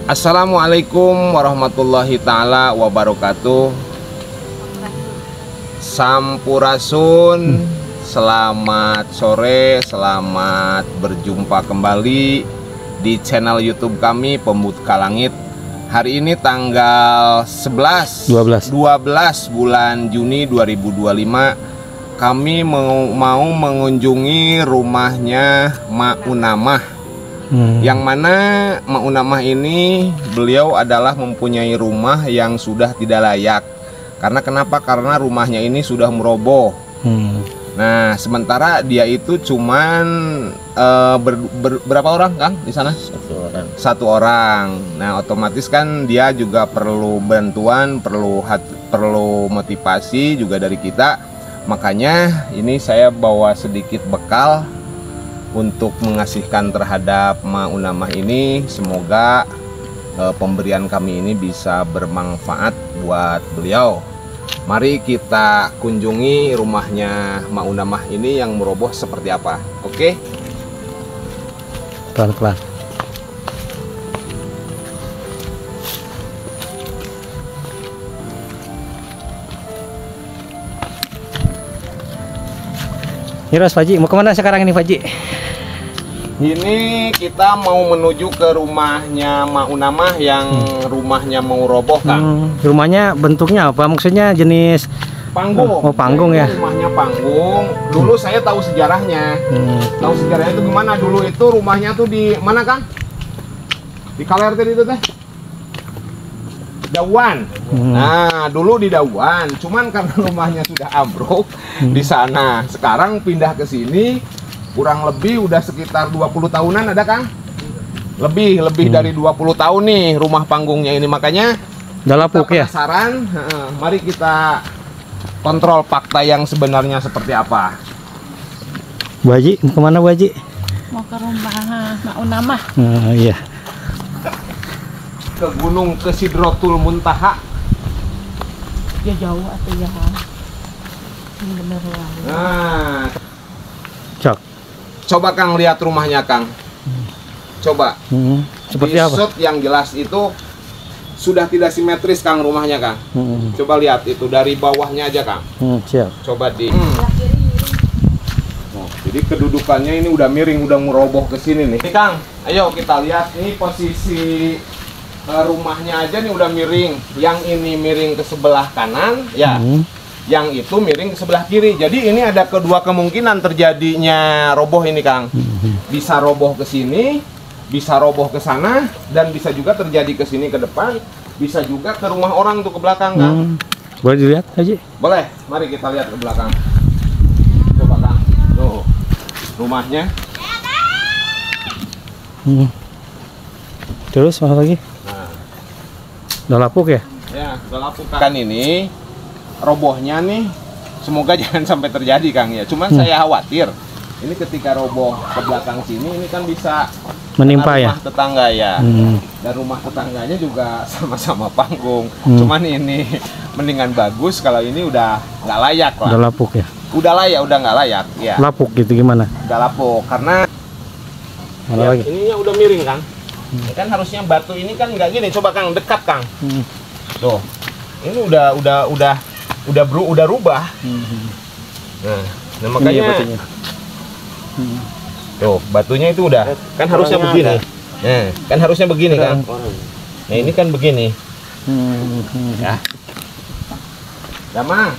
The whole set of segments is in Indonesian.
Assalamualaikum warahmatullahi ta'ala wabarakatuh. Sampurasun, selamat sore, selamat berjumpa kembali di channel YouTube kami Pembuka Langit. Hari ini tanggal 12 bulan Juni 2025. Kami mau mengunjungi rumahnya Mak Unamah. Yang mana Mak Unamah ini beliau adalah mempunyai rumah yang sudah tidak layak. Karena kenapa? Karena rumahnya ini sudah meroboh. Nah, sementara dia itu cuman berapa orang, Kang, di sana? Satu orang. Nah, otomatis kan dia juga perlu bantuan, perlu motivasi juga dari kita. Makanya ini saya bawa sedikit bekal untuk mengasihkan terhadap Mak Unamah ini. Semoga pemberian kami ini bisa bermanfaat buat beliau. Mari kita kunjungi rumahnya Mak Unamah ini yang meroboh seperti apa. Oke? Pelan-pelan. Miras, Pak Haji, mau kemana sekarang ini, Pak Haji? Ini kita mau menuju ke rumahnya Mak Unamah yang rumahnya mau roboh, Kang. Rumahnya bentuknya apa? Maksudnya jenis panggung. Oh, panggung ya. Rumahnya panggung. Dulu saya tahu sejarahnya. Tahu sejarahnya itu gimana? Dulu itu rumahnya tuh di mana, Kang? Di Kaler tadi itu teh. Dawan. Nah, dulu di Dawan. Cuman karena rumahnya sudah ambruk di sana. Sekarang pindah ke sini. Kurang lebih udah sekitar 20 tahunan ada, Kang? Lebih dari 20 tahun nih rumah panggungnya ini. Makanya udah lapuk ya. Penasaran, mari kita kontrol fakta yang sebenarnya seperti apa. Bu Haji, mau kemana, Bu Haji? Mau ke rumah Mak Unamah. Iya. Ke Gunung ke Sidrotul Muntaha. Ya jauh atau ya. Ini bener lah. Nah, Cok. coba Kang lihat rumahnya, Kang. Coba. Seperti di apa? shot yang jelas itu sudah tidak simetris, Kang, rumahnya, Kang. Coba lihat itu dari bawahnya aja, Kang. Siap. Coba di. Oh, jadi kedudukannya ini udah miring, udah meroboh ke sini nih. Nih, Kang, ayo kita lihat nih posisi rumahnya aja nih udah miring. Yang ini miring ke sebelah kanan, ya. Yang itu miring ke sebelah kiri. Jadi ini ada kedua kemungkinan terjadinya roboh ini, Kang. Bisa roboh ke sini, bisa roboh ke sana, dan bisa juga terjadi ke sini ke depan, bisa juga ke rumah orang tuh ke belakang, Kang. Boleh dilihat, Haji? Boleh. Mari kita lihat ke belakang. Coba, Kang. Tuh. Rumahnya. Terus mana lagi? Nah. Udah lapuk ya? Ya, udah lapuk, Kang. Kan ini robohnya nih, semoga jangan sampai terjadi, Kang, ya. Cuman saya khawatir ini ketika roboh ke belakang sini ini kan bisa menimpa ya. Rumah tetangga ya. Dan rumah tetangganya juga sama-sama panggung. Cuman ini mendingan bagus kalau ini udah nggak layak lah. Udah lapuk ya. Udah layak, udah nggak layak ya. Lapuk gitu gimana? Udah lapuk karena Mana ya, lagi? ininya udah miring, Kang. Kan harusnya batu ini kan nggak gini. Coba, Kang, dekat, Kang. Tuh. Ini udah rubah. Nah makanya batunya. tuh batunya itu udah kan harusnya begini. Nah, kan harusnya begini, kan. Nah, ini kan begini. Ya. Damang.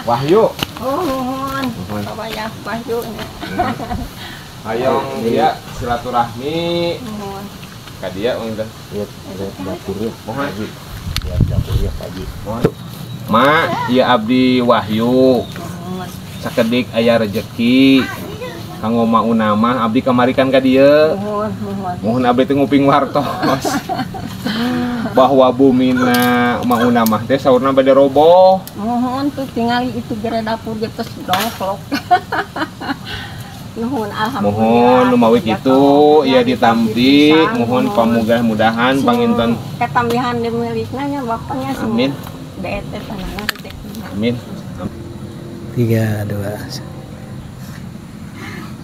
Wahyu. Mohon. Coba ya Wahyu. Hayong dia silaturahmi. Mohon. Ka dia udah lihat dapurnya. Mohon. Lihat dapurnya Pak Haji. Mohon. Mak, ieu abdi Wahyu. Sakedik aya rezeki. Kanggo Mak Unamah abdi kamarikan ka dieu. Mohon abdi teh nguping wartos. Bahwa bumina Mak Unamah teh saurna bade roboh. Mohon tuh tinggal itu gara dapur geus dongklok. Nuhun alhamdulillah. Mohon numawi kitu ya ditampi, mohon pamudah-mudahan panginten ketambihan di milikna nya bapaknya semua. Amin. Bete tanana rezeki. Amin. 3, 2.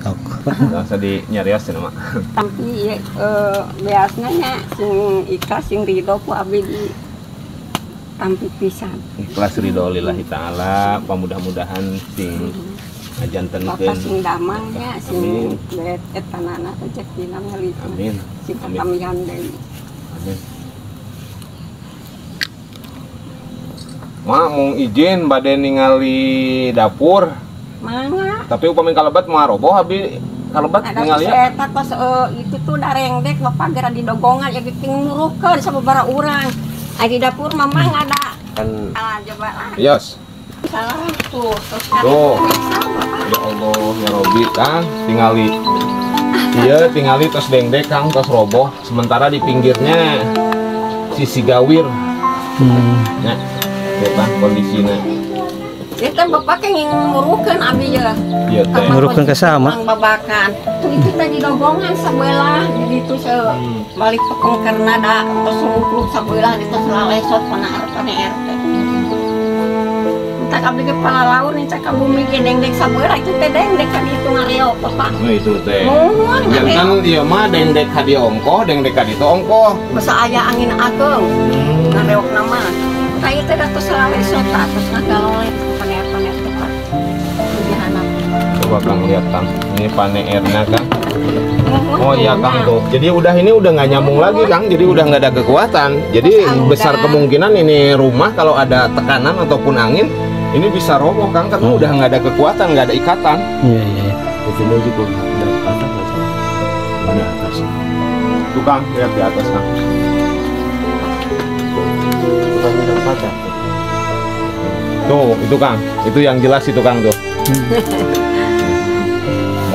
sok. Nggak usah dinyarios ya mak. Tapi biasanya sing ikhlas sing ridho ku abdi di tampi pisan. Ikhlas ridho lillahi ta'ala, mudah-mudahan sing ajan Bapak tenkeun. sing damang ya Amin. sing beet etanana rezekina ngalih. Amin. Sing Amin. kamihan deui. Amin. Mak mau izin bade ningali dapur, Mangga. tapi upami kalebat mau roboh abi kalebat Ada ningali ya. eta tos itu tuh darengdek bapak gara di dogongan ya bikin ngurukeun sababaraha urang. Adi dapur mamang ada. Kan Coba lah. yos. Salah tuh. Terus Tuh. Ya Allah ya Robi Kang tingali. Iya tingali tos dengdek Kang tos roboh sementara di pinggirnya sisi gawir. Nah, tuh kan kondisinya. Ya kan bapak kan yang ngurukeun abi ya. Iya teh. Ngurukeun ke sama? Babakan. Tuh itu tadi dogongan sabelah jadi itu balik pekeng karena ada terus ngumpul sabelah di terus lalesot pana RT. Tak abdi kepala laun cak ka bumi ge dengdek sabelah itu teh dengdek kan itu ngareo bapak. Nah itu teh. Mohon Jangan ieu mah dengdek ka dieu ongkoh, dengdek ka ditu ongkoh. basa aya angin ageng. Ngareok nama. Kayak teh da terus lalesot terus ngagaloleh paner-paner tepat. Dihanap. Coba Kang lihat Kang. Ini paneerna Kang. Oh iya Kang tuh. Jadi udah ini udah nggak nyambung lagi Kang. Jadi udah nggak ada kekuatan. Jadi besar kemungkinan ini rumah kalau ada tekanan ataupun angin ini bisa roboh Kang karena udah nggak ada kekuatan, nggak ada ikatan. Iya iya. Di sini juga ada patah nggak sih? Di atas. Tuh Kang, lihat di atas Kang. Bukan ada patah. Tuh, itu Kang. Itu yang jelas itu Kang tuh.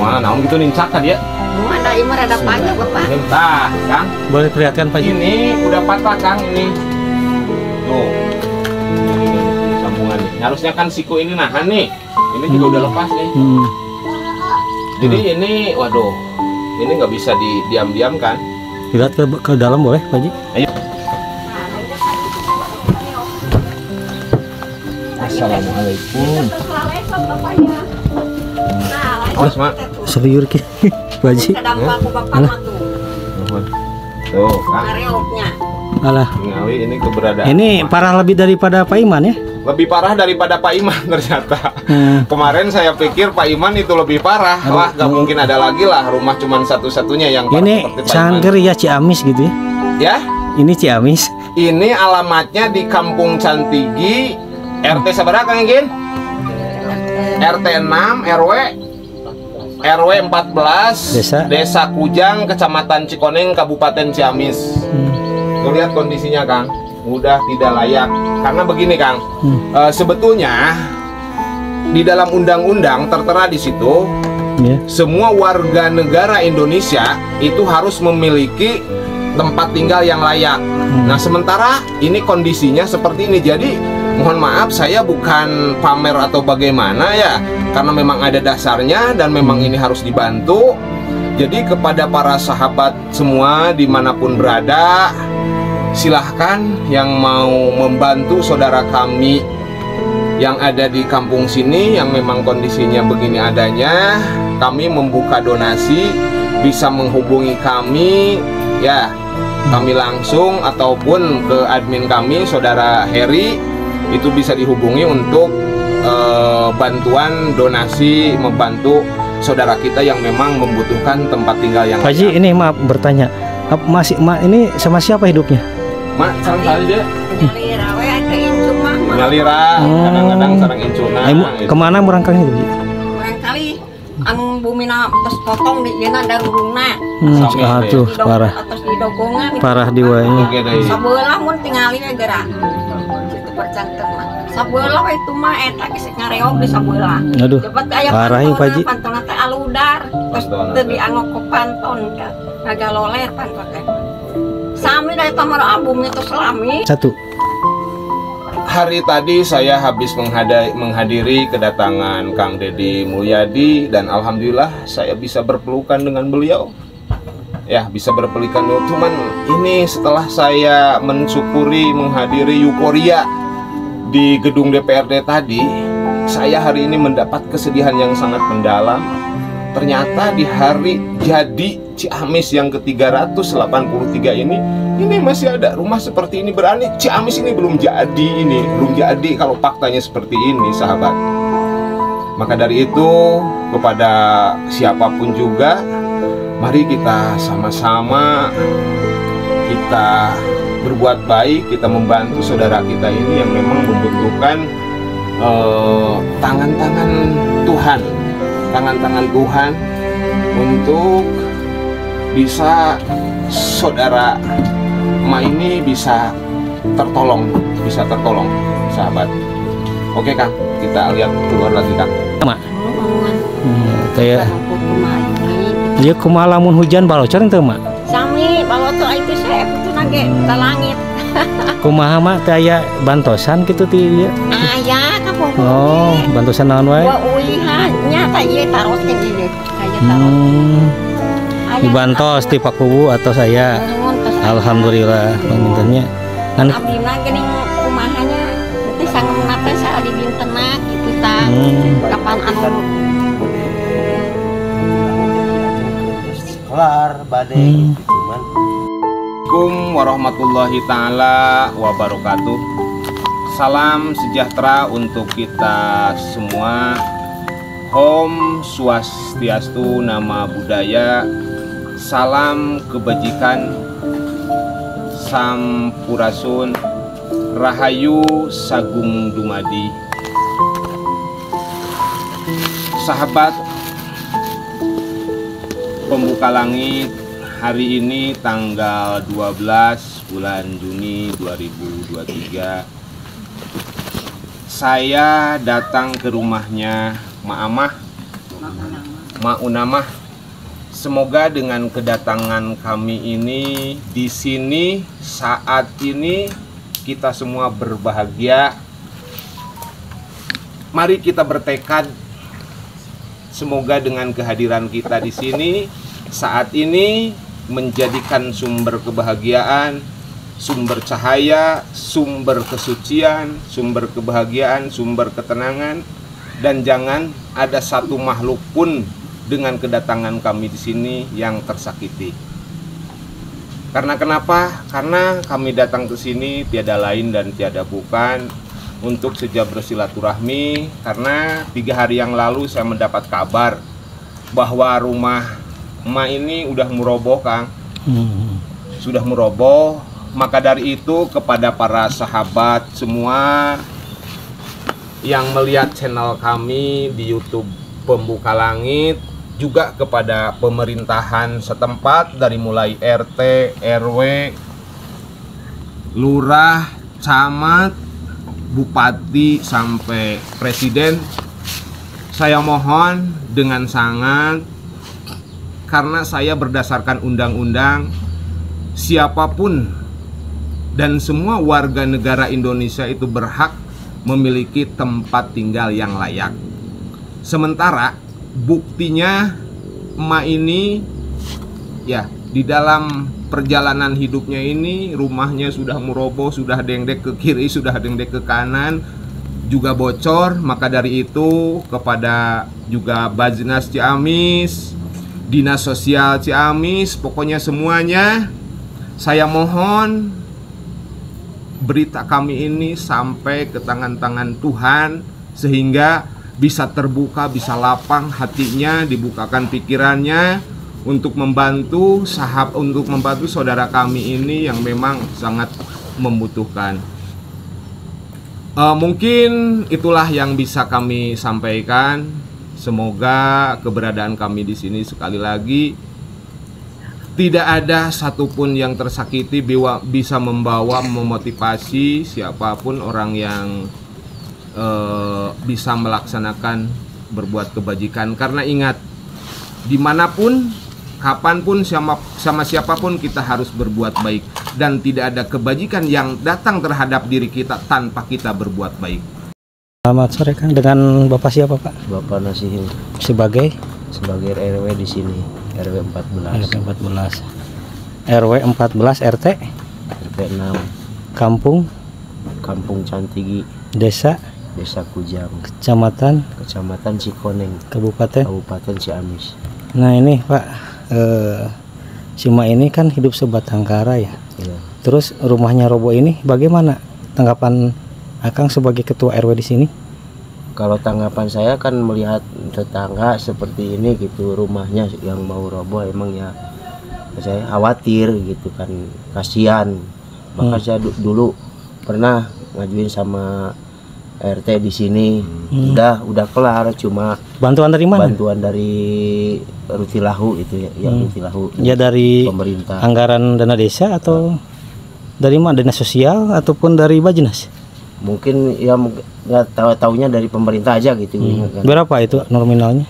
Wah, naon gitu nincak kan dia? Mau ada imar ada pajak bapak. Entah, Kang. Boleh perlihatkan Pak Ji? Ini udah patah Kang ini. Tuh. Ini sambungannya. Harusnya kan siku ini nahan nih. Ini juga udah lepas nih. Jadi ini, waduh, ini nggak bisa didiam-diamkan. Dilihat ke dalam boleh Pak Ji? Ayo. Assalamualaikum. Mas, Mak. Serius ki Pak Ji. Dampak ku bapak mah tuh. Tuh, Kang. Ngareoknya. Alah. Tingali ini keberadaan. Ini parah lebih daripada Pak Iman ya? Lebih parah daripada Pak Iman ternyata. Kemarin saya pikir Pak Iman itu lebih parah. Wah, gak mungkin ada lagi lah rumah cuman satu-satunya yang parah Ini seperti Pak Sangger Iman. ya Ciamis gitu ya? Ya, Ini Ciamis. ini alamatnya di Kampung Cantigi, RT seberapa Kang Ingin? RT 6 RW 14 Desa. Kujang, Kecamatan Cikoneng, Kabupaten Ciamis. Tuh lihat kondisinya Kang, udah tidak layak. Karena begini Kang, sebetulnya di dalam undang-undang tertera di situ, semua warga negara Indonesia itu harus memiliki tempat tinggal yang layak. Nah sementara ini kondisinya seperti ini, jadi mohon maaf saya bukan pamer atau bagaimana ya, karena memang ada dasarnya dan memang ini harus dibantu. Jadi kepada para sahabat semua dimanapun berada, silahkan yang mau membantu saudara kami yang ada di kampung sini yang memang kondisinya begini adanya, kami membuka donasi, bisa menghubungi kami ya, kami langsung ataupun ke admin kami saudara Heri, itu bisa dihubungi untuk bantuan donasi membantu saudara kita yang memang membutuhkan tempat tinggal yang Pak Ji, ini maaf bertanya, ini sama siapa hidupnya? Mak, sarang kali dia Nyalira we ke incu mah. nyalira, kadang-kadang sarang incuna. Kemana merangkang itu Ji? Barangkali anu bumina tos potong di yeuna daruruna. Aduh, parah. Atas di dogongan. Parah di wanya. Sabelah mun tingali we geura. Situ bercanten mah. Sabelah we itu mah eta geus ngareog di sabelah. Aduh, parah ya Pak Ji. Pantona teh aludar. Terus teu diangok ku panton ka. Ngagaloler panton teh. Sami dari tamar album itu selami. Satu. Hari tadi saya habis menghadiri kedatangan Kang Deddy Mulyadi dan alhamdulillah saya bisa berpelukan dengan beliau. Ya, bisa berpelukan. Cuman ini setelah saya mensyukuri menghadiri euforia di gedung DPRD tadi, saya hari ini mendapat kesedihan yang sangat mendalam ternyata di hari jadi Ciamis yang ke-383 ini masih ada rumah seperti ini. Berarti Ciamis ini belum jadi kalau faktanya seperti ini, sahabat. Maka dari itu, kepada siapapun juga, mari kita sama-sama kita berbuat baik, kita membantu saudara kita ini yang memang membutuhkan tangan-tangan Tuhan untuk bisa saudara emak ini bisa tertolong, sahabat. Oke Kang, kita lihat keluar lagi Kang. Mak. Kayak dia kumaha lamun hujan balocor teu Mak? Sami balocor itu saya itu nage ke langit. Kumaha Mak kayak bantosan gitu ti dia? Ya kamu. Oh, bantosan naon wae? Wa ulihan nyata ieu taroskeun ieu. Kayak taros. Dibantos ti Pak Kubu atau saya. Alhamdulillah pamintanya. Abdi mah geuning kumahanya teh sangeunna teh saali dintenna kitu tah. Kapan anu kelar badai gitu cuman. Assalamualaikum warahmatullahi taala wabarakatuh. Salam sejahtera untuk kita semua. Om Swastiastu, Nama Budaya, salam kebajikan, Sampurasun, Rahayu Sagung Dumadi. Sahabat Pembuka Langit, hari ini tanggal 12 bulan Juni 2023. Saya datang ke rumahnya Ma Unamah. Semoga dengan kedatangan kami ini di sini saat ini kita semua berbahagia. Mari kita bertekad, semoga dengan kehadiran kita di sini saat ini menjadikan sumber kebahagiaan, sumber cahaya, sumber kesucian, sumber kebahagiaan, sumber ketenangan, dan jangan ada satu makhluk pun dengan kedatangan kami di sini yang tersakiti. Karena kenapa? Karena kami datang ke sini tiada lain dan tiada bukan untuk saja bersilaturahmi. Karena 3 hari yang lalu saya mendapat kabar bahwa rumah emak ini udah meroboh, Kang. Sudah meroboh. Maka dari itu kepada para sahabat semua yang melihat channel kami di YouTube Pembuka Langit, juga kepada pemerintahan setempat dari mulai RT, RW, lurah, camat, bupati sampai presiden, saya mohon dengan sangat, karena saya berdasarkan undang-undang, siapapun dan semua warga negara Indonesia itu berhak memiliki tempat tinggal yang layak. Sementara buktinya emak ini ya di dalam perjalanan hidupnya ini rumahnya sudah meroboh, sudah dengdek ke kiri, sudah dengdek ke kanan, juga bocor. Maka dari itu kepada juga Bajnas Ciamis, Dinas Sosial Ciamis, pokoknya semuanya saya mohon berita kami ini sampai ke tangan-tangan Tuhan sehingga bisa terbuka, bisa lapang hatinya, dibukakan pikirannya untuk membantu saudara kami ini yang memang sangat membutuhkan. Mungkin itulah yang bisa kami sampaikan. Semoga keberadaan kami di sini sekali lagi tidak ada satupun yang tersakiti, bisa membawa, memotivasi siapapun orang yang bisa melaksanakan berbuat kebajikan. Karena ingat, dimanapun, kapanpun, sama siapapun kita harus berbuat baik. Dan tidak ada kebajikan yang datang terhadap diri kita tanpa kita berbuat baik. Selamat sore Kang, dengan Bapak siapa Pak? Bapak Nasihil Sebagai RW di sini, RW 14. RW 14 RT 6 Kampung Cantigi, Desa Desa Kujang, Kecamatan Cikoneng, Kabupaten. Kabupaten Ciamis. Nah ini Pak, si Ma ini kan hidup sebatang kara ya. Ya. Terus rumahnya roboh ini bagaimana tanggapan Akang sebagai ketua RW di sini? Kalau tanggapan saya kan melihat tetangga seperti ini gitu, rumahnya yang mau roboh, emang ya saya khawatir gitu kan, kasihan. Bahkan saya dulu pernah ngajuin sama RT di sini, udah kelar, cuma Bantuan dari mana? bantuan dari Rutilahu itu ya, yang Rutilahu Ya dari pemerintah. anggaran dana desa atau dari mana? Dana sosial ataupun dari Bajnas? Mungkin ya nggak taunya dari pemerintah aja gitu. Kan. Berapa itu nominalnya?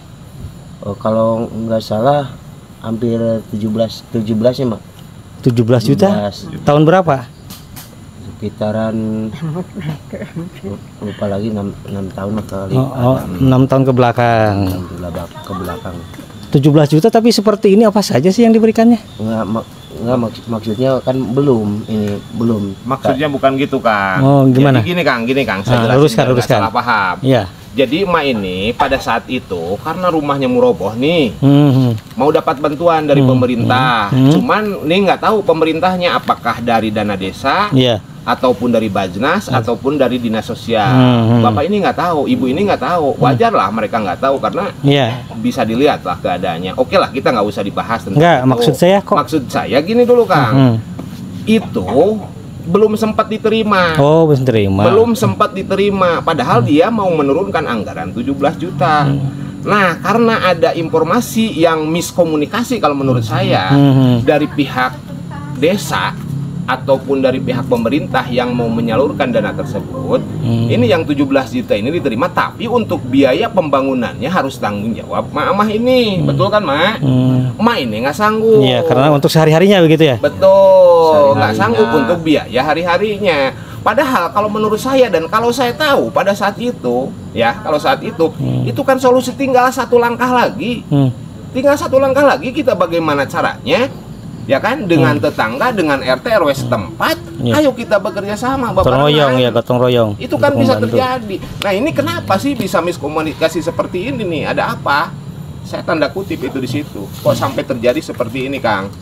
Kalau nggak salah hampir 17 ya Mak. 17 juta? 17. Tahun berapa? Sekitaran lupa lagi 6 tahun kali. 6 tahun ke belakang. Ke belakang. 17 juta tapi seperti ini apa saja sih yang diberikannya? Maksudnya kan belum. Maksudnya bukan gitu, Kang. Oh, gimana? Jadi gini, Kang. Saya Nah, jelasin biar nggak luruskan. salah paham. Iya. Jadi emak ini pada saat itu karena rumahnya muroboh nih, Mhm. mau dapat bantuan dari pemerintah. Cuman nih nggak tahu pemerintahnya apakah dari dana desa Iya. ataupun dari Bajnas ataupun dari dinas sosial. Bapak ini nggak tahu, ibu ini nggak tahu. Wajar lah mereka nggak tahu karena Iya. bisa dilihat lah keadaannya. Oke lah, kita nggak usah dibahas tentang Enggak, itu. maksud saya kok. Maksud saya gini dulu, Kang. Mhm. Itu belum sempat diterima. Oh, bisa terima. Belum sempat diterima, padahal dia mau menurunkan anggaran 17 juta. Nah, karena ada informasi yang miskomunikasi kalau menurut saya dari pihak desa ataupun dari pihak pemerintah yang mau menyalurkan dana tersebut, ini yang 17 juta ini diterima, tapi untuk biaya pembangunannya harus tanggung jawab Mak ini. Betul kan, Mak? Mak ini nggak sanggup. Iya, karena untuk sehari-harinya begitu ya. Betul, nggak Sehari-harinya. sanggup untuk biaya hari-harinya. Padahal kalau menurut saya dan kalau saya tahu pada saat itu, ya kalau saat itu kan solusi tinggal satu langkah lagi. Tinggal satu langkah lagi, kita bagaimana caranya, ya kan, dengan tetangga, dengan RT RW setempat, Iya. ayo kita bekerja sama, Gotong royong ya, gotong royong. itu kan untuk bisa membantu. terjadi. Nah ini kenapa sih bisa miskomunikasi seperti ini nih? Ada apa? Saya tanda kutip itu di situ. Kok sampai terjadi seperti ini, Kang?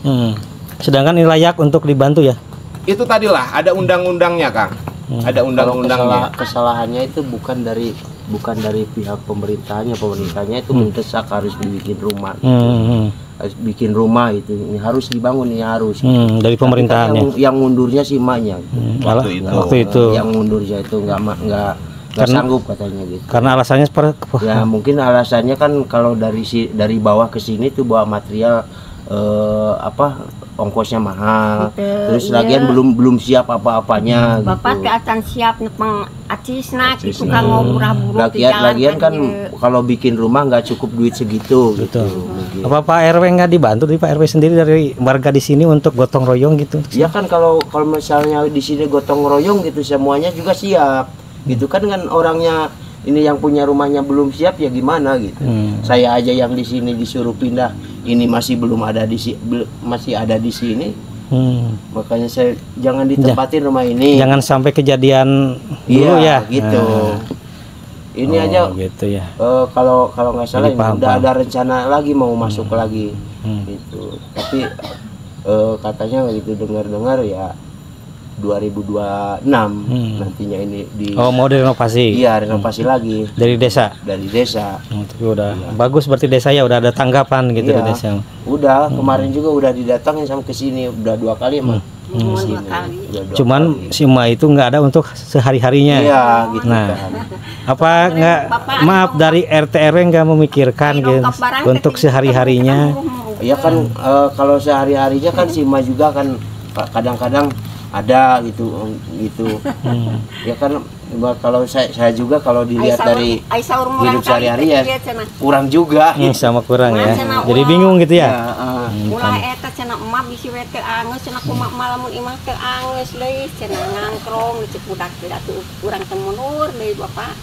Sedangkan ini layak untuk dibantu ya. Itu tadilah ada undang-undangnya, Kang. Ada Kalau undang-undangnya. kesalahannya itu bukan dari pihak pemerintahnya itu mendesak harus dibikin rumah. Harus bikin rumah itu, ini harus dibangun, ini harus. Dari Tapi kan pemerintahannya. yang mundurnya si emaknya. Waktu itu. Yang mundurnya itu nggak sanggup katanya gitu. Karena alasannya seperti Ya mungkin alasannya kan kalau dari bawah ke sini tuh bawa material ongkosnya mahal. Terus Iya. lagian belum siap apa-apanya Bapak gitu. teh acan siap nepeng acisna gitu kan ngomurah-buru Lagian kan kalau bikin rumah nggak cukup duit segitu gitu. Mungkin. apa Pak RW nggak dibantu dari Pak RW sendiri dari warga di sini untuk gotong royong gitu? Ya kan kalau misalnya di sini gotong royong gitu semuanya juga siap. Gitu kan orangnya ini yang punya rumahnya belum siap ya gimana gitu. Saya aja yang di sini disuruh pindah, ini masih belum ada masih ada di sini. Makanya saya jangan ditempatin rumah ini. Jangan sampai kejadian dulu Iya, ya. gitu. Ini Oh, aja gitu ya. kalau nggak salah Jadi ini paham, udah paham. ada rencana lagi mau masuk lagi gitu. Tapi katanya gitu dengar-dengar ya 2026 nantinya ini Oh, mau direnovasi. iya renovasi lagi Dari desa. dari desa. Tapi udah bagus berarti desa ya udah ada tanggapan gitu Iya. di desa. Udah kemarin juga udah didatangin sama ke sini udah 2 kali mah. dua kali. Cuman si Ma itu nggak ada untuk sehari-harinya. Iya gitu Nah. kan. Apa nggak, maaf, dari RT RW nggak memikirkan gitu untuk sehari-harinya? Ya kan kalau sehari-harinya kan si Ma juga kan kadang-kadang ada gitu. Ya kan kalau saya juga kalau dilihat dari hidup sehari-hari ya kurang juga Sama kurang ya. Jadi bingung gitu ya. Ulah eta cenah emak bisi we teu angeus cenah kumaha malamun imah teu angeus deui cenah ngangkrong di Cipudak teh atuh urang teu mundur deui Bapak.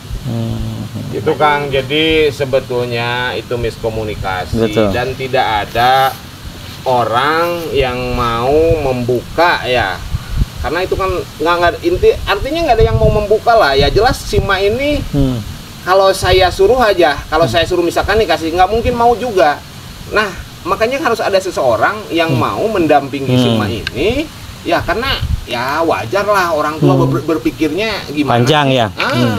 Itu, Kang, jadi sebetulnya itu miskomunikasi. Betul. Dan tidak ada orang yang mau membuka ya Karena itu kan nggak artinya nggak ada yang mau membuka lah. Ya jelas si Ma ini kalau saya suruh aja, kalau saya suruh misalkan nih kasih, nggak mungkin mau juga. Nah makanya harus ada seseorang yang mau mendampingi si Ma ini. Ya karena ya wajar lah orang tua berpikirnya gimana. Panjang ya.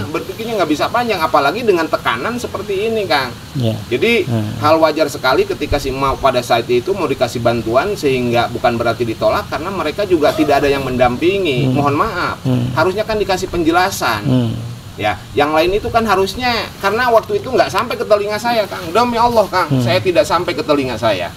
Berpikirnya nggak bisa panjang, apalagi dengan tekanan seperti ini Kang. Ya. Jadi hal wajar sekali ketika si Ma pada saat itu mau dikasih bantuan, sehingga bukan berarti ditolak karena mereka juga tidak ada yang mendampingi. Mohon maaf, harusnya kan dikasih penjelasan. Ya, yang lain itu kan harusnya, karena waktu itu nggak sampai ke telinga saya Kang. Demi Allah Kang, saya tidak sampai ke telinga saya.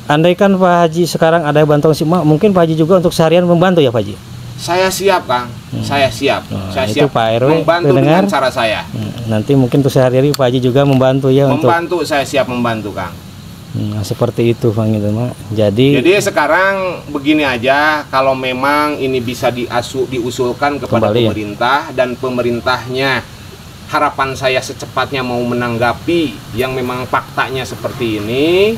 Andaikan Pak Haji sekarang ada bantuan si Ma, mungkin Pak Haji juga untuk seharian membantu ya Pak Haji? Saya siap Kang, saya siap. Saya itu siap Pak RW membantu dengan cara saya. Nanti mungkin untuk sehari-hari Pak Haji juga membantu ya. Membantu, saya siap membantu Kang. Seperti itu Bang itu Mak. Jadi Sekarang begini aja, kalau memang ini bisa diusulkan kepada kembali, pemerintah dan pemerintahnya, harapan saya secepatnya mau menanggapi yang memang faktanya seperti ini.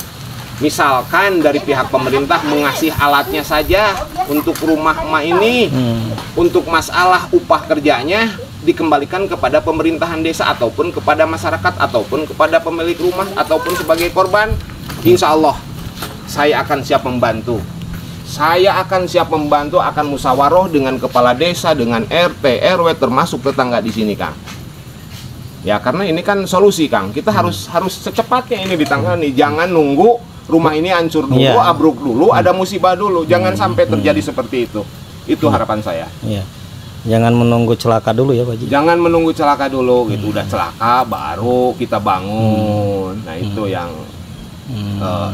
Misalkan dari pihak pemerintah mengasih alatnya saja untuk rumah emak ini, untuk masalah upah kerjanya dikembalikan kepada pemerintahan desa ataupun kepada masyarakat ataupun kepada pemilik rumah ataupun sebagai korban. Insya Allah saya akan siap membantu. Saya akan siap membantu, akan musyawarah dengan kepala desa, dengan RT, RW, termasuk tetangga di sini Kang. Ya karena ini kan solusi Kang. Kita harus secepatnya ini ditangani. Jangan nunggu rumah ini hancur dulu, abruk dulu, ada musibah dulu. Jangan sampai terjadi seperti itu. Itu harapan saya. Jangan menunggu celaka dulu ya Pak Haji. Jangan menunggu celaka dulu gitu. Udah celaka baru kita bangun. Nah itu yang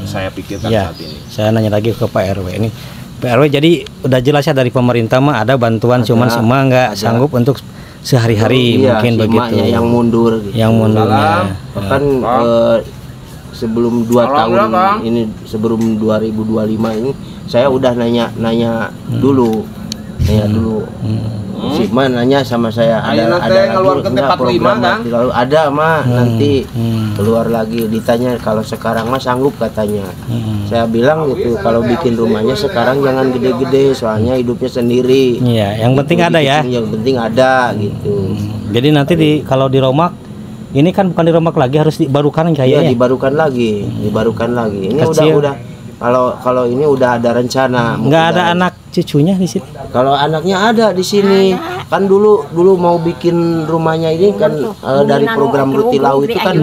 saya pikirkan saat ini. Saya nanya lagi ke Pak RW ini. Pak RW, jadi udah jelas ya dari pemerintah mah ada bantuan, cuman semua nggak sanggup untuk sehari-hari, mungkin begitu. Yang mundur gitu. Yang mundurnya. Bahkan sebelum 2 tahun ini, sebelum 2025 ini saya udah nanya dulu. Si Ma nanya sama saya, ada keluar ke tempat program lalu ada mah nanti keluar lagi, ditanya kalau sekarang mah sanggup katanya. Saya bilang gitu, kalau bikin rumahnya sekarang jangan gede-gede, soalnya hidupnya sendiri. Iya, yang penting ada ya. Yang penting ada gitu. Jadi nanti kalau di Romak ini kan bukan diromak lagi, harus dibarukan kayaknya. Iya, dibarukan lagi. Ini kecil. udah kalau ini udah ada rencana. Nggak ada anak cucunya di sini. Kalau anaknya ada di sini, kan dulu mau bikin rumahnya ini kan dari program Rutilau itu kan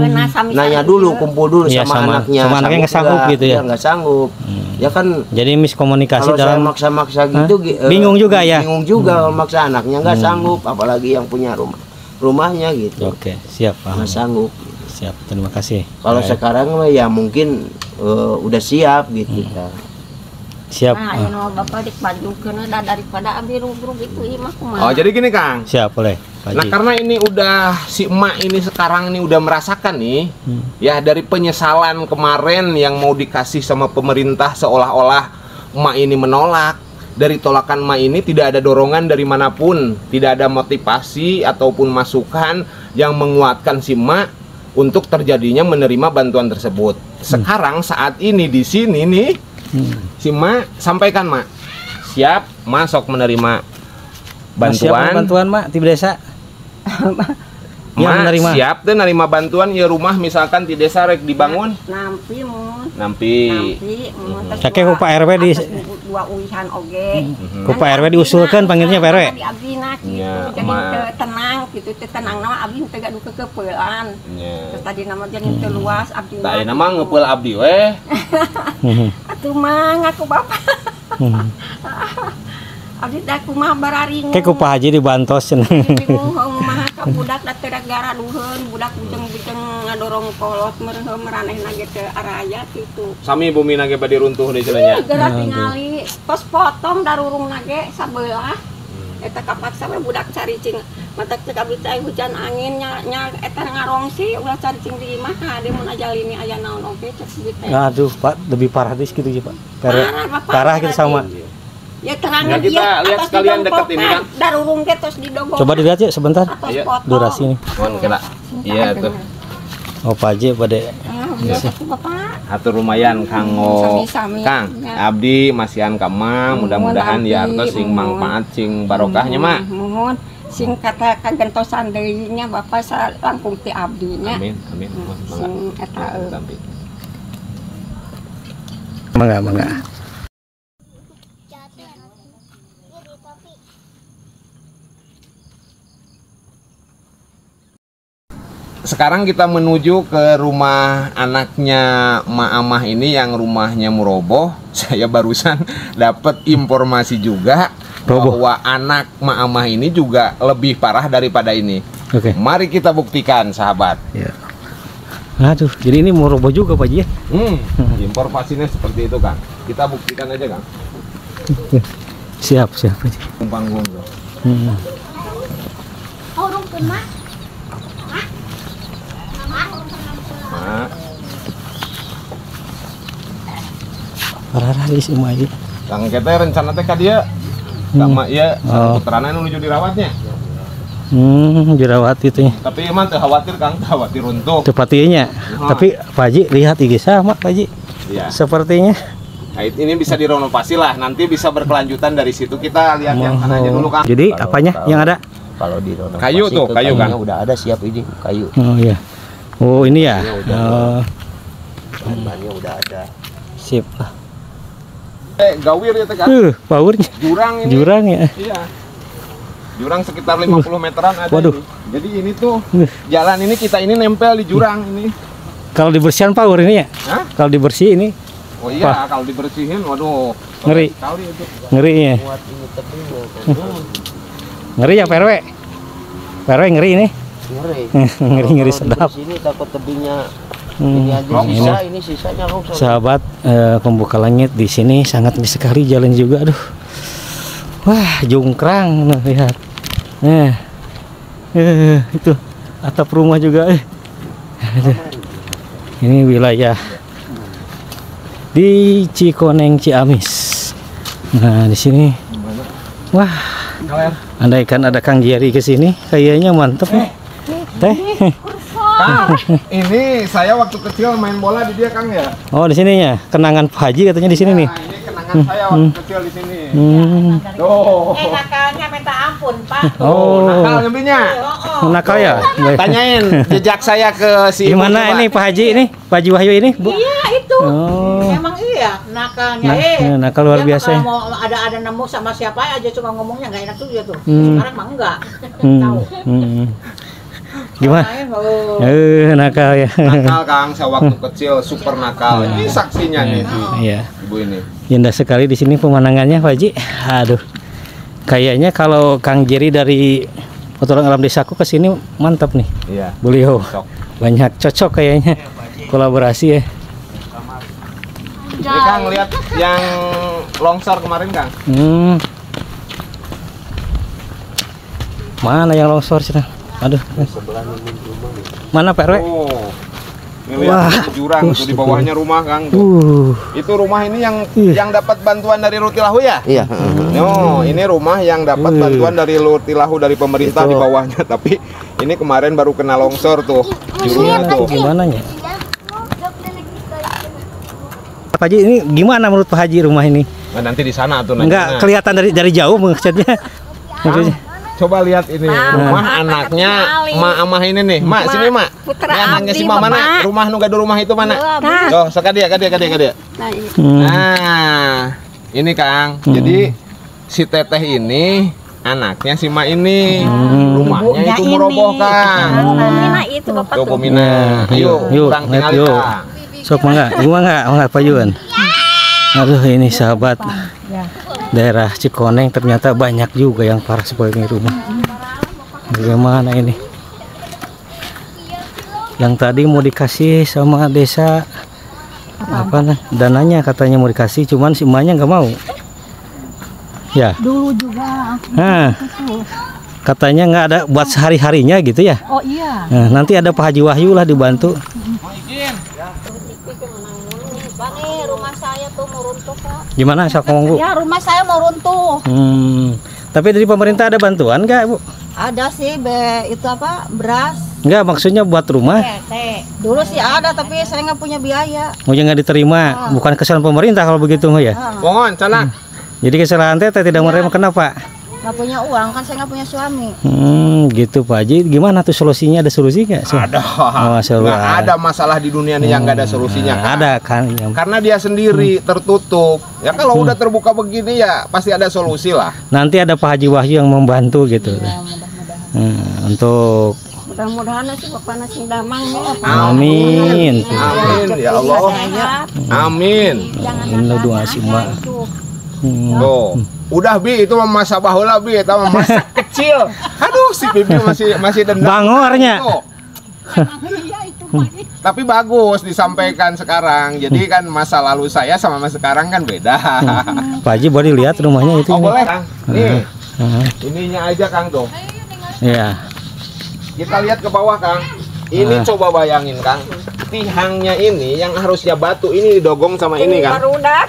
nanya dulu, kumpul dulu sama anaknya. Sama anaknya nggak sanggup gitu ya? Nggak sanggup. Ya kan. Jadi miskomunikasi kalau dalam. Kalau saya maksa-maksa gitu, bingung juga ya. Bingung juga kalau maksa anaknya nggak sanggup, apalagi yang punya rumahnya gitu. Oke, siap Pak. Nggak sanggup. Siap, terima kasih. Kalau sekarang ya mungkin udah siap gitu kan. Siap. Nah, Bapak dipanjukeun daripada abi rubruk itu imah kumaha. Oh, jadi gini Kang. Siap, boleh. Nah, karena ini udah si emak ini sekarang ini udah merasakan nih, ya dari penyesalan kemarin yang mau dikasih sama pemerintah seolah-olah emak ini menolak. Dari tolakan emak ini tidak ada dorongan dari manapun, tidak ada motivasi ataupun masukan yang menguatkan si emak untuk terjadinya menerima bantuan tersebut. Sekarang saat ini di sini nih, si Mak sampaikan Mak, siap masuk menerima bantuan Mak di desa. Mak siap tuh menerima bantuan ya, rumah misalkan di desa rek dibangun. Nampi. Kakek ku Pak RW di dua uihan oge. Ku Pak RW diusulkan panggilnya Pak RW. Di abdina gitu. Ya, jadi tenang gitu, tenang nama abdi teu gaduh kekeupelan. Terus tadi nama jeung teu luas abdi. Tah nama ngeupel abdi weh. Atuh mah ngaku Bapak. Abdi dah kumaha bararing. Kayak ku Pak Haji dibantos cenah. Bingung mah ka budak da teu gara duheun, budak bujeng-bujeng ngadorong kolot meureun maranehna ge teu araya kitu. Sami bumi nage bade runtuh deui cenanya. Geura tingali tos potong darurungna ge sabelah. Eta kapaksa budak caricing. Mata cek abdi teh hujan angin nya eta ngarongsi ulah caricing di imah ka ade mun ajalini aya naon oge cek abdi teh. Aduh, Pak, lebih parah dis gitu ya, Pak. Parah gitu sama. Ya terang nah, kita lihat sekalian deket ini kan. Darurung ke terus didogong. Coba dilihat ya sebentar. Iya. Durasi ini. Mohon kena. Iya tuh. Oh, Pak Haji pada Iya, Bapak. Atur lumayan kanggo Sami-sami. Kang, Ya. abdi masihan ka Mak, mudah-mudahan Abdi, ya artos sing mohon. manfaat sing barokahnya Mak. Mohon sing kata kagentosan deui nya Bapak langkung ti abdi nya. Amin, amin. Sing eta Mangga. Sekarang kita menuju ke rumah anaknya Mak Amah ini yang rumahnya meroboh. Saya barusan dapat informasi juga Roboh. bahwa anak Mak Amah ini juga lebih parah daripada ini. Oke. Mari kita buktikan, sahabat. Ya. Aduh, jadi ini mau roboh juga Pak Ji ya? Informasinya seperti itu, Kang. Kita buktikan aja, Kang. Siap Pak Ji. Panggung tuh. Mak, Parah di si Mak Ji. Kang kita rencana teh ka dia. Sama ya, putrana nu nuju dirawatnya. Dirawat itu ya. Tapi emang teu khawatir, Kang, teu khawatir untuk. Tepatinya. Tapi Pak Ji lihat IG sama Pak Ji. Iya. Sepertinya. Nah, ini bisa direnovasi lah. Nanti bisa berkelanjutan dari situ. Kita lihat yang kanannya dulu, Kang. Jadi apanya yang ada? Kalau di renovasi Kayu tuh, ke kayu, kayunya Kang. udah ada siap ini kayu. Oh iya. Oh ini ya. Bahannya udah ada. Sip. Gawir ya teh, Kang. Powernya. Jurang ini. Jurang ya. Iya. Jurang sekitar 50 meteran ada Waduh. ini. Jadi ini tuh jalan ini kita ini nempel di jurang ini. Kalau dibersihan power ini ya? Hah? Kalau dibersih ini Oh iya, kalau dibersihin, waduh. Ngeri. Kali itu. ngeri ya. Buat ini tebing Ngeri ya PRW. PRW ngeri ini. ngeri. Ngeri Kalau sedap. di sini takut tebingnya ini aja sisa, ini sisanya longsor. Sahabat, pembuka langit di sini sangat sekali jalan juga. Aduh. Wah, jungkrang nah, lihat. Nah. Itu atap rumah juga. Aduh. Ini wilayah di Cikoneng Ciamis. Nah, di sini. Wah. Andaikan ada Kang Jerry ke sini, kayaknya mantep nih. Teh. Kang, ini saya waktu kecil main bola di dia, Kang ya. Oh, di sininya. Kenangan Pak Haji katanya di sini nih. Nah, ini kenangan saya waktu kecil di sini. Oh. Nakalnya minta ampun, Pak. Oh. Nakal nyembinya. Nakal ya? Baik. Tanyain jejak saya ke si Ibu Gimana coba. ini Pak Haji ini? Pak Haji Wahyu ini, Bu? Iya, itu. Oh. Emang iya nakalnya. Nakal luar Dia biasa ya. Kalau mau ada nemu sama siapa aja cuma ngomongnya nggak enak tuh dia tuh. Hmm. Sekarang mah enggak. Hmm. Tahu. Gimana? Main, oh. Nakal ya. Nakal, Kang, saya waktu kecil super nakal. Ini saksinya nih Iya. Ibu ini. Indah sekali di sini pemandangannya, Pak Haji. Aduh. Kayaknya kalau Kang Jerry dari Petualang Alam Desaku ke sini mantap nih. Iya. Beliau Cocok. banyak cocok kayaknya. Kolaborasi ya. Ini Kang lihat yang longsor kemarin, Kang. Mana yang longsor sih? Aduh. Mana Pak RW? Oh. Ini Wah. lihat itu jurang itu di bawahnya rumah, Kang. Tuh. Itu rumah ini yang dapat bantuan dari Rutilahu ya? Iya. No, ini rumah yang dapat bantuan dari Rutilahu dari pemerintah di bawahnya, tapi ini kemarin baru kena longsor tuh. Jurungnya tuh. Gimana ya? Pak Haji ini gimana menurut Pak Haji rumah ini? Nah, nanti di sana tuh Enggak nanya. kelihatan dari jauh maksudnya. Maksudnya. Coba lihat ini rumah anaknya Mak Amah ini nih. Mak, sini Mak. Putra Ini anaknya abdi, si Mak mana? Bapak. Rumah nu gaduh rumah itu mana? Nah. Tuh, sekadia. Nah, iya. Nah, ini Kang. Jadi si Teteh ini anaknya si Mak ini. Rumahnya itu meroboh, Kang. Mina itu Bapak Tuh, tuh. Bu Mina. Ayo, Yuk, kurang lihat tinggal yuk. Kang. Sok mangga, gimana enggak Pak Juan? Aduh, ini sahabat. Daerah Cikoneng ternyata banyak juga yang parah seperti ini rumah. Bagaimana ini? Yang tadi mau dikasih sama desa apa dananya katanya mau dikasih, cuman si emaknya nggak mau. Ya. Dulu juga. Nah, katanya nggak ada buat sehari-harinya gitu ya. Oh iya. Nah, nanti ada Pak Haji Wahyu lah dibantu. Rumah saya tuh mau runtuh, Pak. Gimana sok ngomong Bu? Ya rumah saya mau runtuh. Tapi dari pemerintah ada bantuan nggak Bu? Ada sih itu apa beras. Enggak, maksudnya buat rumah. Dulu sih ada tapi saya nggak punya biaya. Oh, yang nggak diterima. Bukan kesalahan pemerintah kalau begitu ya. Pohon sana. Jadi kesalahan teh tidak menerima, kenapa? Nggak punya uang kan saya nggak punya suami. Gitu Pak Haji. Gimana tuh solusinya? Ada solusi nggak? Ada. Masya Allah. Nggak ada masalah di dunia ini yang nggak ada solusinya. Ada kan. Karena dia sendiri tertutup. Ya kalau udah terbuka begini ya pasti ada solusi lah. Nanti ada Pak Haji Wahyu yang membantu gitu. Untuk Mudah-mudahan sih Bapak nasi damang ya. amin. Amin ya Allah. Amin. Ini doa si Mak. Tuh. Udah Bi, itu masa baheula Bi, eta masa kecil. Aduh, si Bibi masih dendam. Bangornya. Tapi bagus disampaikan sekarang. Jadi kan masa lalu saya sama masa sekarang kan beda. Pak Haji boleh lihat rumahnya itu. Oh boleh Kang. Nih. Ininya aja Kang tuh. Iya. Kita lihat ke bawah Kang. Ini coba bayangin Kang. Tihangnya ini yang harusnya batu ini didogong sama ini Kang.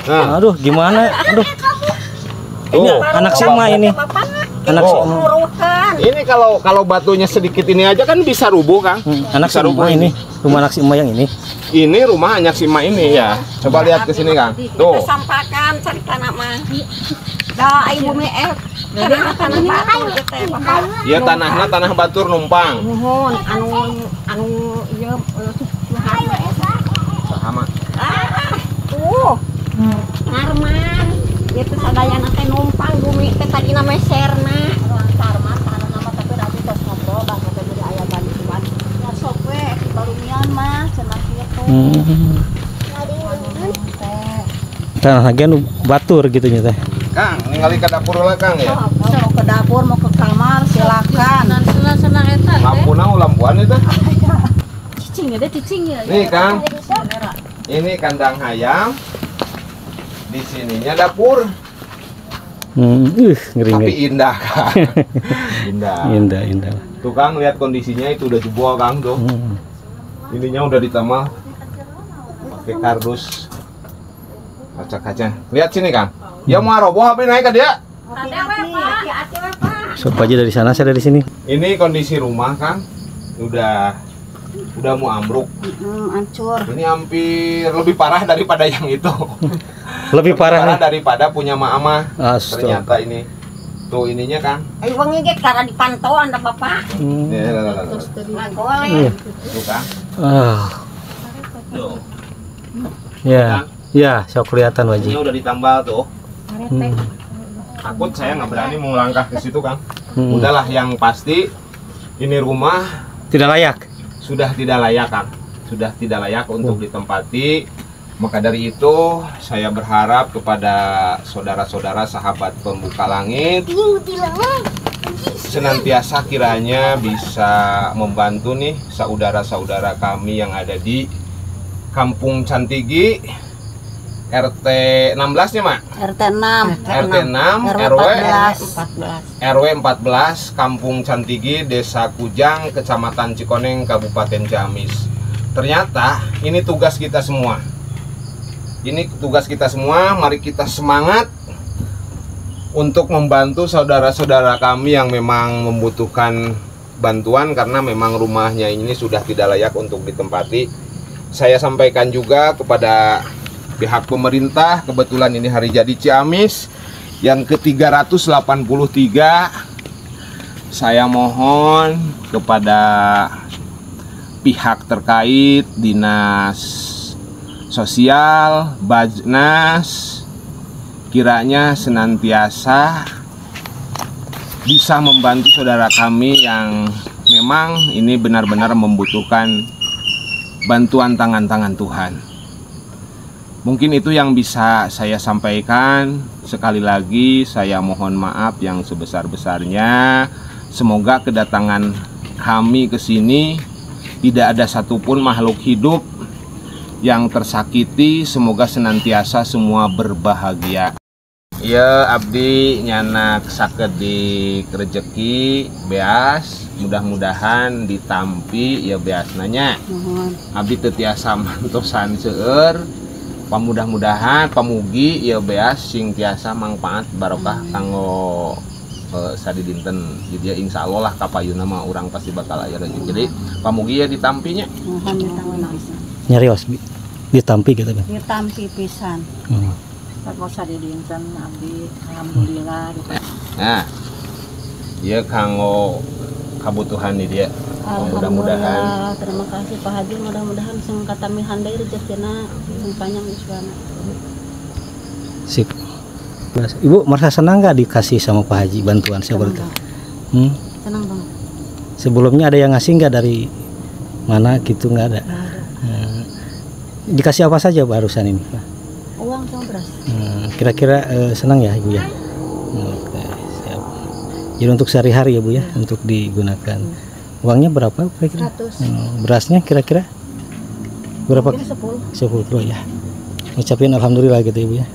Nah. Aduh, gimana? Aduh. Tuh, anak si Emak ini. Anak si Emak. Ini kalau batunya sedikit ini aja kan bisa rubuh Kang. Anak si Emak ini. Rumah anak si Emak yang ini. Ini rumah anak si Emak ini ya. Coba lihat ke sini Kang. Tuh. Sampakan cari tanah mah. Dah ibu mi tanah batur teh Bapak. Ya tanahnya tanah batur numpang. Nuhun anu ieu Sama. Tuh. Arman. Itu sadayana teh numpang bumi teh tadi nama serna. Sarma tanah nama tapi nanti tos ngobrol bang teh beli aya bantuan. Ya sok we barumian mah cenah kieu. Tanah lagi batur gitu nya teh. Kang, ningali ke dapur lah Kang ya. Mau ke dapur mau ke kamar silakan. Senang eta. Lampuna lampuan itu. Cicing ada cicing ya. Nih Kang. Ini kandang ayam. Di sininya dapur. Ngeri. Tapi indah Kang. Indah. Tuh Kang lihat kondisinya itu udah jebol Kang tuh. Ininya udah ditamal pakai kardus kaca-kaca. Lihat sini Kang. Ya mau roboh HP naik ke dia. So Pak Haji dari sana, saya dari sini. Ini kondisi rumah Kang. Udah mau ambruk. Hancur. Ini hampir lebih parah daripada yang itu. Lebih parah. Daripada punya mama. Astaga. Ternyata ini. Tuh ininya Kang. Ayo wengi ge karena dipantau anda Bapak. Golek. Tuh Kang. Tuh. Ya, saya kelihatan Pak Haji. Ini udah ditambal tuh. Takut saya nggak berani mau langkah ke situ Kang. Udahlah yang pasti ini rumah Tidak layak. sudah tidak layak Kang. Sudah tidak layak untuk ditempati. Maka dari itu saya berharap kepada saudara-saudara sahabat pembuka langit senantiasa kiranya bisa membantu nih saudara-saudara kami yang ada di Kampung Cantigi RT 16 nya Mak? RT 6. RT 6 RW 14 Kampung Cantigi Desa Kujang Kecamatan Cikoneng Kabupaten Ciamis. Ternyata ini tugas kita semua. Ini tugas kita semua, mari kita semangat untuk membantu saudara-saudara kami yang memang membutuhkan bantuan karena memang rumahnya ini sudah tidak layak untuk ditempati. Saya sampaikan juga kepada pihak pemerintah, kebetulan ini hari jadi Ciamis yang ke-383. Saya mohon kepada pihak terkait, dinas sosial, Bajnas, kiranya senantiasa bisa membantu saudara kami yang memang ini benar-benar membutuhkan bantuan tangan-tangan Tuhan. Mungkin itu yang bisa saya sampaikan. Sekali lagi saya mohon maaf yang sebesar-besarnya. Semoga kedatangan kami ke sini tidak ada satupun makhluk hidup yang tersakiti. Semoga senantiasa semua berbahagia. Ya abdi nyanak sakeudik rezeki beas, mudah-mudahan ditampi ya beas nanya. Abdi teu tiasa mantosan seueur. Mudah-mudahan pamugi ya beas sing tiasa manfaat barokah kanggo sadi dinten jadi insya Allah lah kapayuna mah orang pasti bakal aya rezeki. Jadi pamugi ya ditampinya. Nyarios ditampi gitu kan. Ditampi pisan. Terus di dinten abdi alhamdulillah gitu. Nah, dia kanggo kebutuhan nih dia. Mudah-mudahan. Alhamdulillah, terima kasih Pak Haji, mudah-mudahan sing katamihan deui rezekina sing panjang uswana. Sip. Ibu merasa senang nggak dikasih sama Pak Haji bantuan seperti itu? Senang banget. Sebelumnya ada yang ngasih nggak dari mana gitu, nggak ada? Dikasih apa saja barusan ini Pak? Uang sama beras. Kira-kira senang ya Ibu ya? Oke, siap. Jadi untuk sehari-hari ya Bu ya, untuk digunakan. Uangnya berapa kira-kira? 100. Berasnya kira-kira berapa? Mungkin 10 kilo ya. Ucapin alhamdulillah gitu Ibu ya.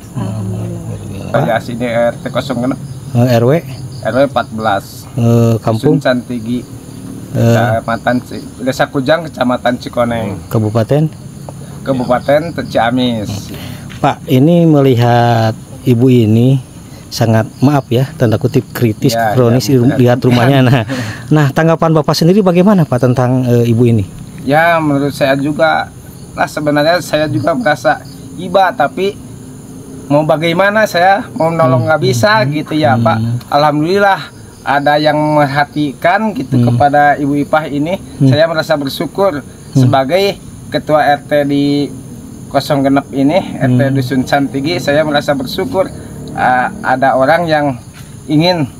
Saya sini RT 06 RW RW 14 kampung Santigi Kecamatan Desa Kujang Kecamatan Cikoneng Kabupaten Ciamis. Pak, ini melihat ibu ini sangat maaf ya tanda kutip kritis Ya, kronis ya, lihat rumahnya. Nah tanggapan Bapak sendiri bagaimana Pak tentang ibu ini? Ya menurut saya juga lah, sebenarnya saya juga merasa iba, tapi mau bagaimana, saya mau menolong nggak bisa gitu ya Pak. Alhamdulillah ada yang merhatikan gitu kepada Ibu Ipah ini. Saya merasa bersyukur sebagai ketua RT di 06 ini, RT Dusun Santigi. Saya merasa bersyukur ada orang yang ingin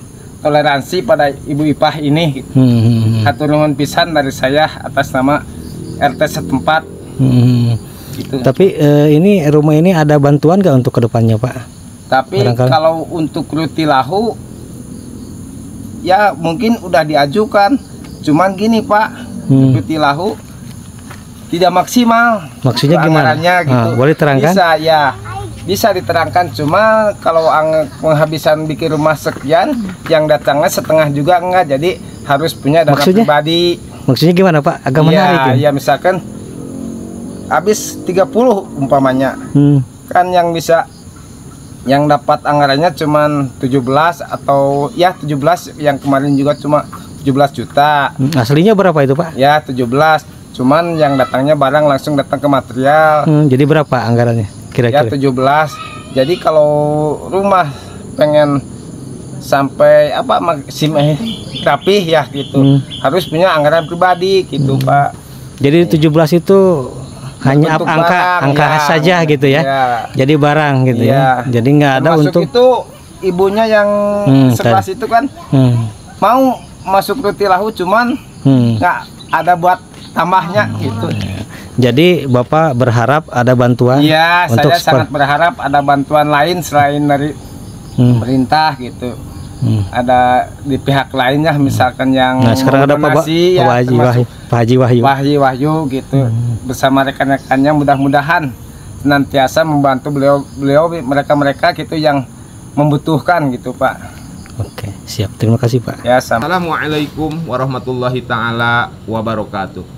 toleransi pada Ibu Ipah ini. Hatur nuhun pisan dari saya atas nama RT setempat. Gitu. Tapi ini rumah ini ada bantuan nggak untuk kedepannya Pak? Tapi barangkali kalau untuk rutilahu ya mungkin udah diajukan, cuman gini Pak, rutilahu tidak maksimal. Maksudnya gimana? Gitu. Boleh terangkan? Bisa ya, bisa diterangkan. Cuma kalau penghabisan bikin rumah sekian, yang datangnya setengah juga enggak. Jadi harus punya dana pribadi. Maksudnya gimana Pak? Agak menarik ya. Ya misalkan habis 30 umpamanya, kan yang bisa yang dapat anggarannya cuman 17 atau ya 17, yang kemarin juga cuma 17 juta. Aslinya berapa itu Pak? Ya 17, cuman yang datangnya barang langsung datang ke material. Jadi berapa anggarannya kira-kira? Ya 17. Jadi kalau rumah pengen sampai apa maksimal rapih ya gitu, harus punya anggaran pribadi gitu Pak. Jadi 17 itu hanya untuk angka ya, saja gitu ya. Jadi barang gitu ya. Jadi nggak ada termasuk untuk itu ibunya yang sebelah itu kan mau masuk rutilahu, cuman nggak ada buat tambahnya gitu. Jadi Bapak berharap ada bantuan? Iya, untuk saya sangat berharap ada bantuan lain selain dari pemerintah gitu. Ada di pihak lainnya, misalkan yang sekarang ada Pak Haji Wahyu gitu, bersama rekan-rekannya, mudah-mudahan senantiasa membantu beliau mereka gitu yang membutuhkan gitu Pak. Oke, siap, terima kasih Pak. Ya, Assalamualaikum warahmatullahi taala wabarakatuh.